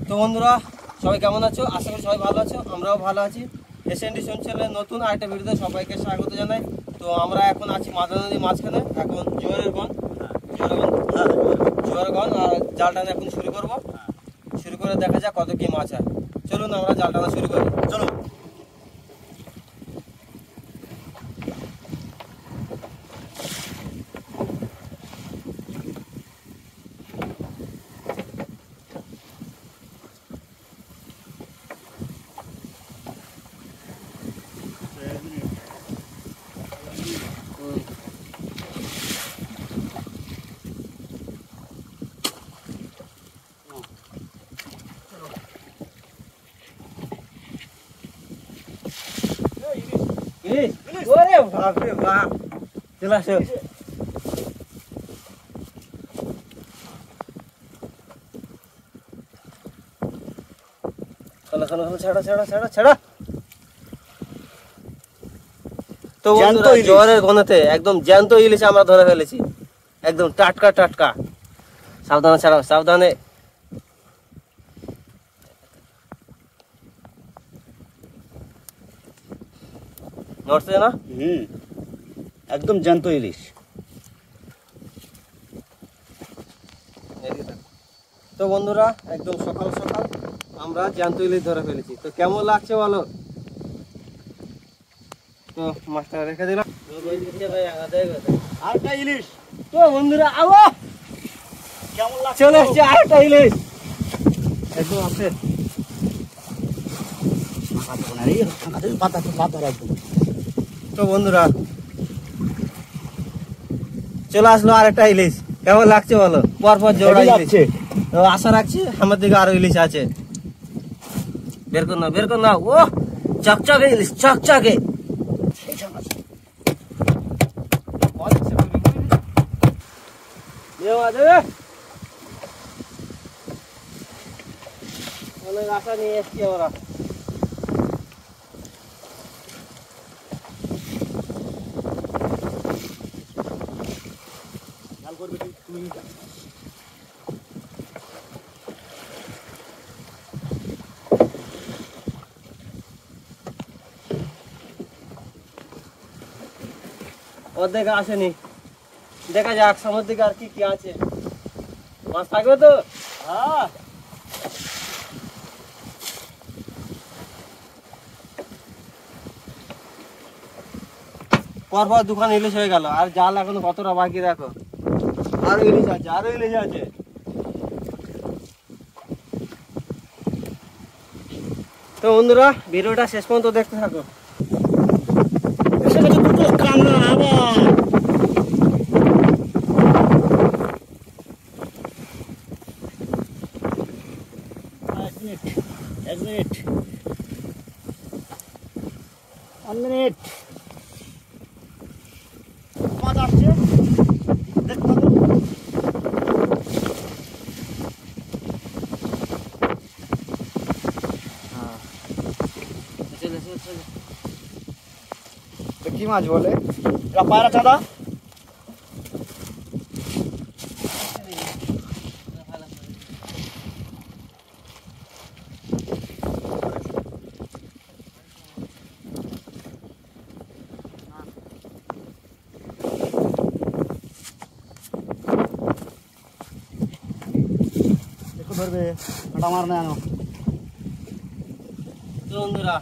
তো বন্ধুরা সবাই কেমন আছো? আশা করি সবাই ভালো আছো, আমরাও ভালো আছি। এসএনডি চ্যানেলের নতুন আরেকটা ভিডিওতে সবাইকে স্বাগত জানাই। তো আমরা এখন আছি মাদা নদীর মাঝখানে, এখন জোয়ারের গন আর জাল টানা এখন শুরু করবো। শুরু করে দেখা যাক কত কি মাছ হয়। চলুন আমরা জাল টানা শুরু করি, চলো। ওরে বাপরে বাপ, চলে আসো। ছাড়া। তো বন্ধুরা জোয়ারের গনাতে একদম জ্যান্ত ইলিশ আমরা ধরে ফেলেছি, একদম টাটকা। সাবধানে ছাড়াও, সাবধানে। নড়ছে না? একদম জ্যান্ত ইলিশ। তো বন্ধুরা একদম সকাল সকাল আমরা জ্যান্ত ইলিশ ধরে ফেলেছি। তো কেমন লাগছে বলো? তো মাছটা রেখে দিলাম। আরেকটা ইলিশ। তো বন্ধুরা আলো কেমন লাগছে? চলে এসছে আরেকটা ইলিশ, একদম আছে। তো বন্ধুরা চলে আসলো আরেকটা ইলিশ, কেমন লাগছে বলো? পরপর জোড়া ইলিশ। তো আশা রাখছি আমার দিকে আরো ইলিশ আছে। বের কর না। ও চকচকে ইলিশ, চকচকে। অনেক আশা নিয়ে এসছি আমরা। অর্ধেক আসেনি, দেখা যাক সামনের দিকে আর কি আছে। মাছ থাকবে তো? হ্যাঁ, পরপর দুখান ইলিশ হয়ে গেল, আর জাল এখনো কতটা বাকি দেখো। আরো ইলিশ আছে। তো বন্ধুরা ভিডিওটা শেষ পর্যন্ত দেখতে থাকো। দুটো কান্না আবার। এক মিনিট। মাছ আসছে, দেখতে পাবো। কি মাছ বলে? পায়রা চাঁদা। একটু ধরবে, আমার না আনো। তো বন্ধুরা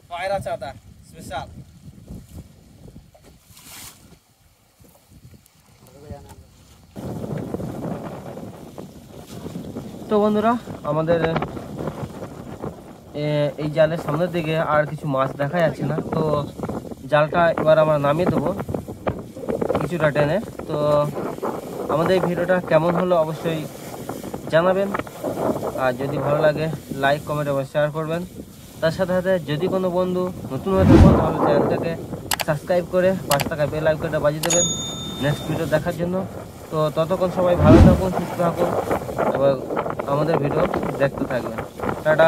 পায়রা চাঁদা স্পেশাল। তো বন্ধুরা আমাদের এই জালের সামনের দিকে আর কিছু মাছ দেখা যাচ্ছে না। তো জালটা এবার আমরা নামিয়ে দেবো কিছুটা টেনে। তো আমাদের এই ভিডিওটা কেমন হলো অবশ্যই জানাবেন, আর যদি ভালো লাগে লাইক কমেন্ট এবং শেয়ার করবেন। তার সাথে সাথে যদি কোনো বন্ধু নতুন হয়ে থাকো তাহলে চ্যানেলটাকে সাবস্ক্রাইব করে 5 টাকা বেল আইকনটা বাজিয়ে দেবেন নেক্সট ভিডিও দেখার জন্য। তো ততক্ষণ সবাই ভালো থাকুন, সুস্থ থাকুন এবং আমাদের ভিডিও দেখতে থাকবেন। টাটা।